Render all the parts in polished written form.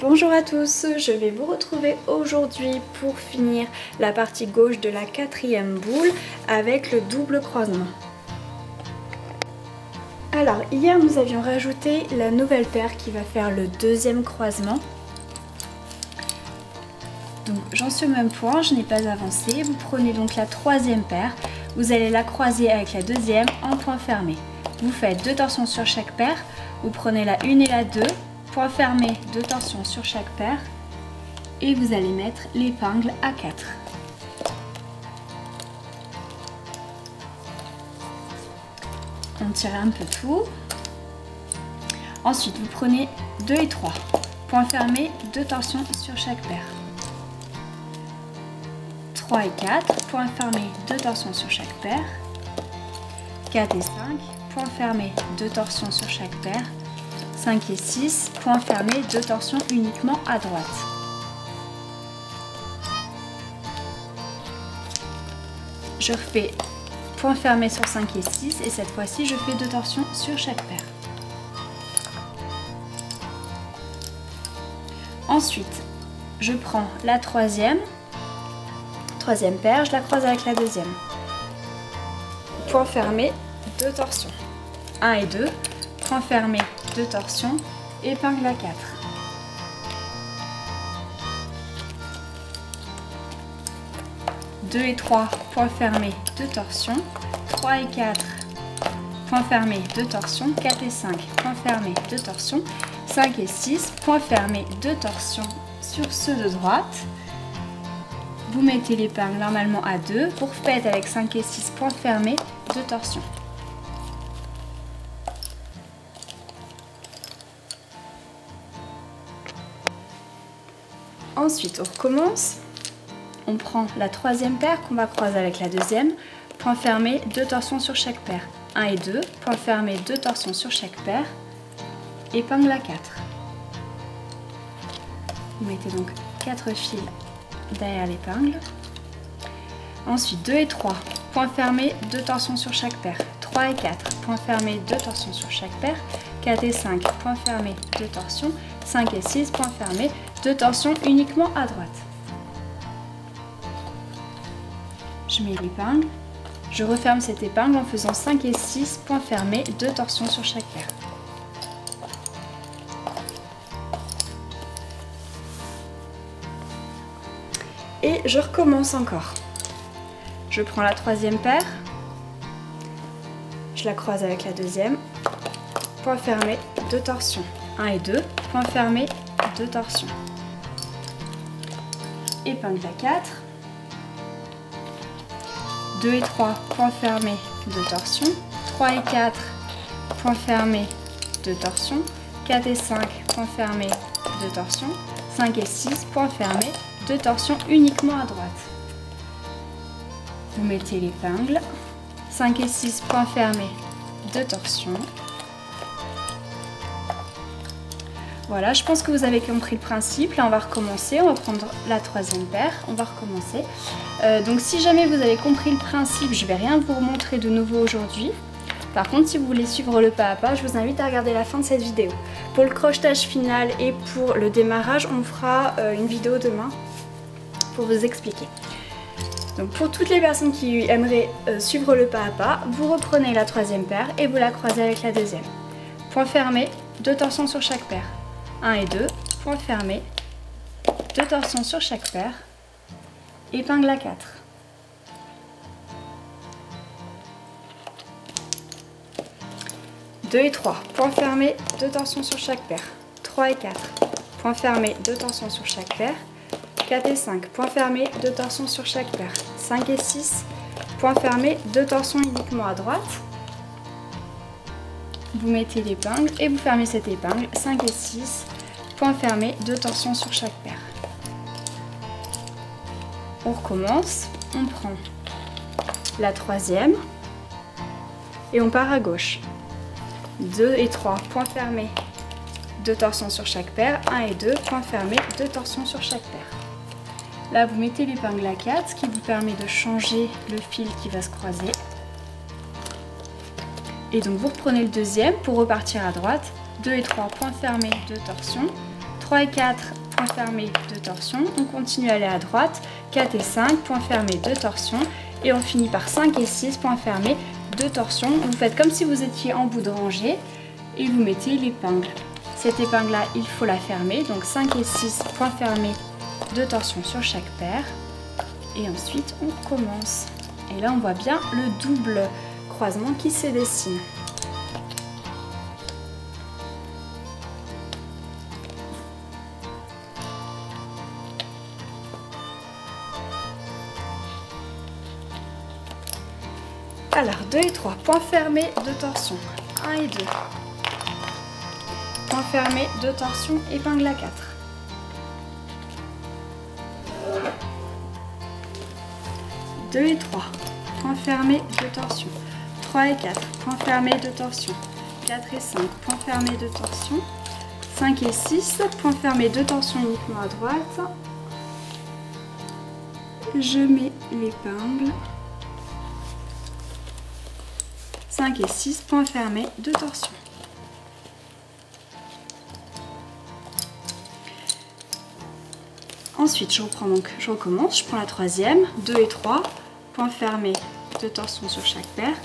Bonjour à tous, je vais vous retrouver aujourd'hui pour finir la partie gauche de la quatrième boule avec le double croisement. Alors hier nous avions rajouté la nouvelle paire qui va faire le deuxième croisement. Donc j'en suis au même point, je n'ai pas avancé. Vous prenez donc la troisième paire, vous allez la croiser avec la deuxième en point fermé. Vous faites 2 torsions sur chaque paire, vous prenez la 1 et la 2, point fermé, 2 torsions sur chaque paire et vous allez mettre l'épingle à 4. On tire un peu tout. Ensuite vous prenez 2 et 3, point fermé, 2 torsions sur chaque paire. 3 et 4, point fermé, 2 torsions sur chaque paire. 4 et 5, point fermé, 2 torsions sur chaque paire. 5 et 6, point fermé, 2 torsions uniquement à droite. Je refais point fermé sur 5 et 6 et cette fois-ci je fais 2 torsions sur chaque paire. Ensuite, je prends la troisième paire, je la croise avec la deuxième. Point fermé, 2 torsions. 1 et 2, point fermé, 2 torsions, épingle à 4. Deux et 3, point fermé, 2 torsions. 3 et 4, point fermé, 2 torsions. 4 et 5, point fermé, 2 torsions. 5 et 6, point fermé, 2 torsions sur ceux de droite. Vous mettez l'épingle normalement à 2. Vous refaites avec 5 et 6, point fermé, 2 torsions. Ensuite, on recommence. On prend la troisième paire qu'on va croiser avec la deuxième. Point fermé, 2 torsions sur chaque paire. 1 et 2, point fermé, 2 torsions sur chaque paire. Épingle à 4. Vous mettez donc 4 fils derrière l'épingle. Ensuite 2 et 3, point fermé, 2 torsions sur chaque paire. 3 et 4, point fermé, 2 torsions sur chaque paire. 4 et 5, point fermé, 2 torsions. 5 et 6, point fermé, 2 torsions uniquement à droite. Je mets l'épingle, je referme cette épingle en faisant 5 et 6, point fermé, 2 torsions sur chaque paire. Et je recommence encore. Je prends la troisième paire, je la croise avec la deuxième, point fermé, 2 torsions. 1 et 2, point fermé, 2 torsions. Épingle à 4. 2 et 3, point fermé, 2 torsions. 3 et 4, point fermé, 2 torsions. 4 et 5, point fermé, 2 torsions. 5 et 6, point fermé, 2 torsions uniquement à droite. Vous mettez l'épingle. 5 et 6, point fermé, 2 torsions. Voilà, je pense que vous avez compris le principe. Là, on va recommencer. On va prendre la troisième paire. On va recommencer. Donc, si jamais vous avez compris le principe, je ne vais rien vous montrer de nouveau aujourd'hui. Par contre, si vous voulez suivre le pas à pas, je vous invite à regarder la fin de cette vidéo. Pour le crochetage final et pour le démarrage, on fera une vidéo demain pour vous expliquer. Donc, pour toutes les personnes qui aimeraient suivre le pas à pas, vous reprenez la troisième paire et vous la croisez avec la deuxième. Point fermé, 2 torsions sur chaque paire. 1 et 2, point fermé, 2 torsions sur chaque paire, épingle à 4. Deux et 3, point fermé, 2 torsions sur chaque paire. 3 et 4, point fermé, 2 torsions sur chaque paire. 4 et 5, point fermé, 2 torsions sur chaque paire. 5 et 6, point fermé, 2 torsions uniquement à droite. Vous mettez l'épingle et vous fermez cette épingle. 5 et 6, point fermé, 2 torsions sur chaque paire. On recommence, on prend la troisième et on part à gauche. 2 et 3, point fermé, 2 torsions sur chaque paire. 1 et 2, point fermé, 2 torsions sur chaque paire. Là, vous mettez l'épingle à 4, ce qui vous permet de changer le fil qui va se croiser. Et donc vous reprenez le deuxième pour repartir à droite. 2 et 3, point fermé, 2 torsions. 3 et 4, point fermé, 2 torsions. On continue à aller à droite. 4 et 5, point fermé, 2 torsions. Et on finit par 5 et 6, point fermé, 2 torsions. Vous faites comme si vous étiez en bout de rangée et vous mettez l'épingle. Cette épingle-là, il faut la fermer. Donc 5 et 6, point fermé, 2 torsions sur chaque paire. Et ensuite, on commence. Et là, on voit bien le double croisement qui se dessine. Alors, 2 et 3, point fermé, 2 torsions. 1 et 2. Point fermé, 2 torsions, épingle à 4. 2 et 3, point fermé, 2 torsions. 3 et 4, point fermé, 2 torsions. 4 et 5, point fermé, 2 torsions. 5 et 6, point fermé, 2 torsions uniquement à droite. Je mets l'épingle. 5 et 6, point fermé, 2 torsions. Ensuite, je recommence, je prends la troisième, 2 et 3, point fermé, 2 torsions sur chaque paire.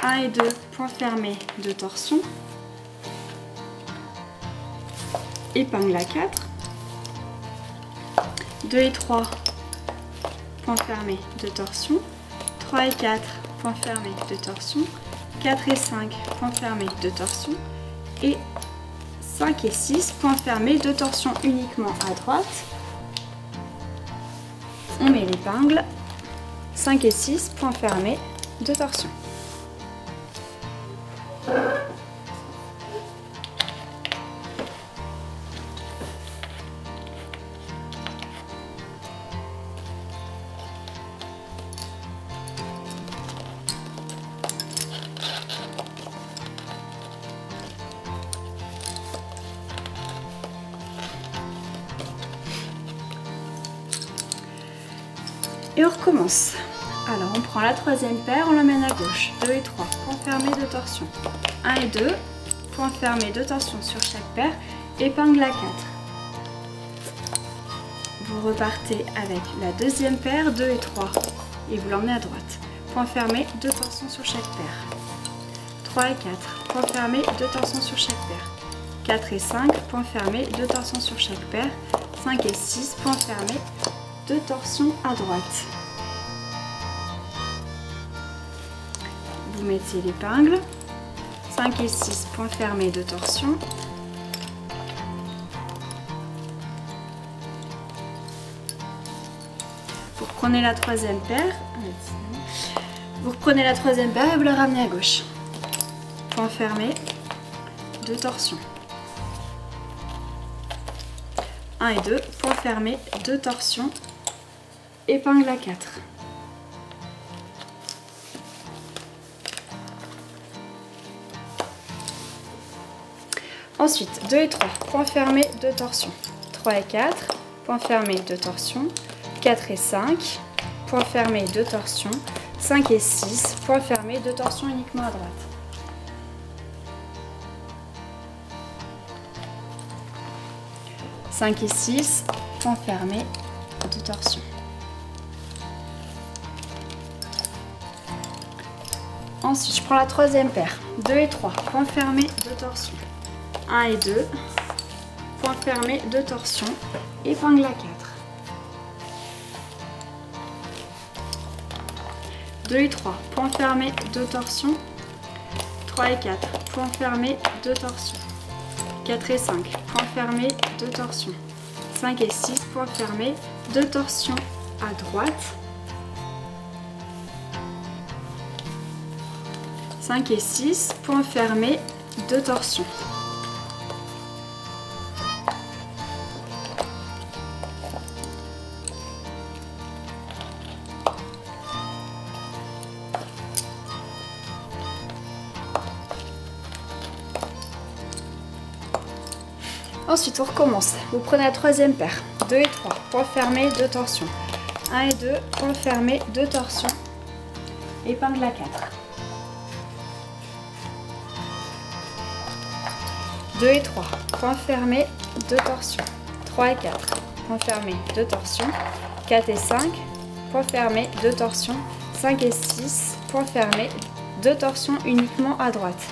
1 et 2, point fermé, 2 torsions. Épingle à 4. 2 et 3, point fermé, 2 torsions. 3 et 4, point fermé, 2 torsions. 4 et 5, point fermé, 2 torsions. Et 5 et 6, point fermé, 2 torsions uniquement à droite. On met l'épingle. 5 et 6, point fermé, 2 torsions. Et on recommence. Alors on prend la troisième paire, on l'emmène à gauche. 2 et 3, point fermé, 2 torsions. 1 et 2, point fermé, 2 torsions sur chaque paire. Épingle à 4. Vous repartez avec la deuxième paire, 2 et 3. Et vous l'emmenez à droite. Point fermé, 2 torsions sur chaque paire. 3 et 4, point fermé, 2 torsions sur chaque paire. 4 et 5, point fermé, 2 torsions sur chaque paire. 5 et 6, point fermé, 2 torsions à droite. Vous mettez l'épingle. 5 et 6, point fermé, 2 torsions. Vous reprenez la troisième paire. Vous reprenez la troisième paire et vous la ramenez à gauche. Point fermé, 2 torsions. 1 et 2, point fermé, 2 torsions. Épingle à 4. Ensuite, 2 et 3, point fermé, 2 torsions. 3 et 4, point fermé, 2 torsions. 4 et 5, point fermé, 2 torsions. 5 et 6, point fermé, 2 torsions uniquement à droite. « 5 et 6, point fermé, 2 torsions. Ensuite, je prends la troisième paire. 2 et 3, point fermé, 2 torsions. 1 et 2, point fermé, 2 torsions. Épingle à 4. 2 et 3, point fermé, 2 torsions. 3 et 4, point fermé, 2 torsions. 4 et 5, point fermé, 2 torsions. 5 et 6, point fermé, 2 torsions à droite. 5 et 6, point fermé, 2 torsions. Ensuite, on recommence. Vous prenez la troisième paire. 2 et 3, point fermé, 2 torsions. 1 et 2, point fermé, 2 torsions. Épingle à 4. 2 et 3, point fermé, 2 torsions. 3 et 4, point fermé, 2 torsions. 4 et 5, point fermé, 2 torsions. 5 et 6, point fermé, 2 torsions uniquement à droite.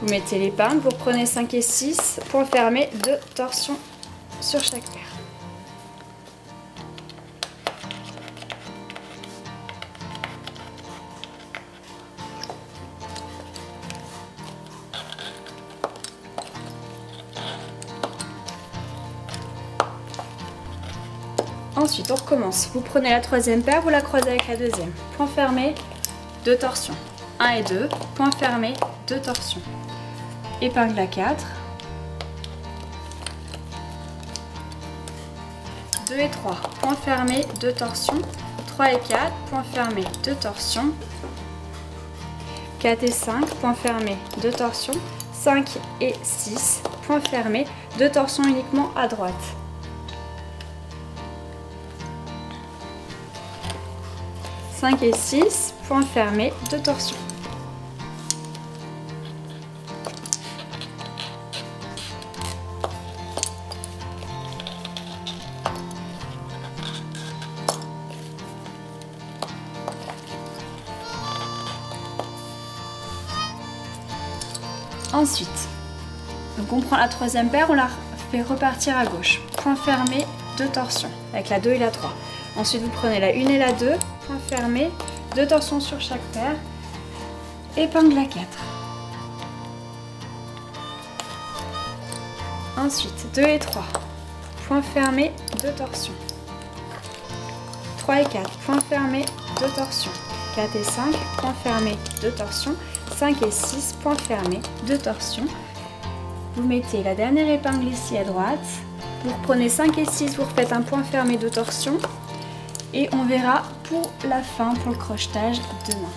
Vous mettez l'épingle, vous reprenez 5 et 6, point fermé, 2 torsions sur chaque paire. Ensuite, on recommence. Vous prenez la troisième paire, vous la croisez avec la deuxième. Point fermé, 2 torsions. 1 et 2, point fermé, 2 torsions. Épingle à 4. 2 et 3, point fermé, 2 torsions. 3 et 4, point fermé, 2 torsions. 4 et 5, point fermé, 2 torsions. 5 et 6, point fermé, 2 torsions uniquement à droite. 5 et 6, point fermé, 2 torsions. Ensuite, donc on prend la troisième paire, on la fait repartir à gauche. Point fermé, 2 torsions, avec la 2 et la 3. Ensuite, vous prenez la 1 et la 2, point fermé, 2 torsions sur chaque paire, épingle à 4. Ensuite, 2 et 3, point fermé, 2 torsions. 3 et 4, point fermé, 2 torsions. 4 et 5, point fermé, 2 torsions. 5 et 6, point fermé, 2 torsions. Vous mettez la dernière épingle ici à droite. Vous reprenez 5 et 6, vous refaites un point fermé, 2 torsions. Et on verra pour la fin, pour le crochetage demain.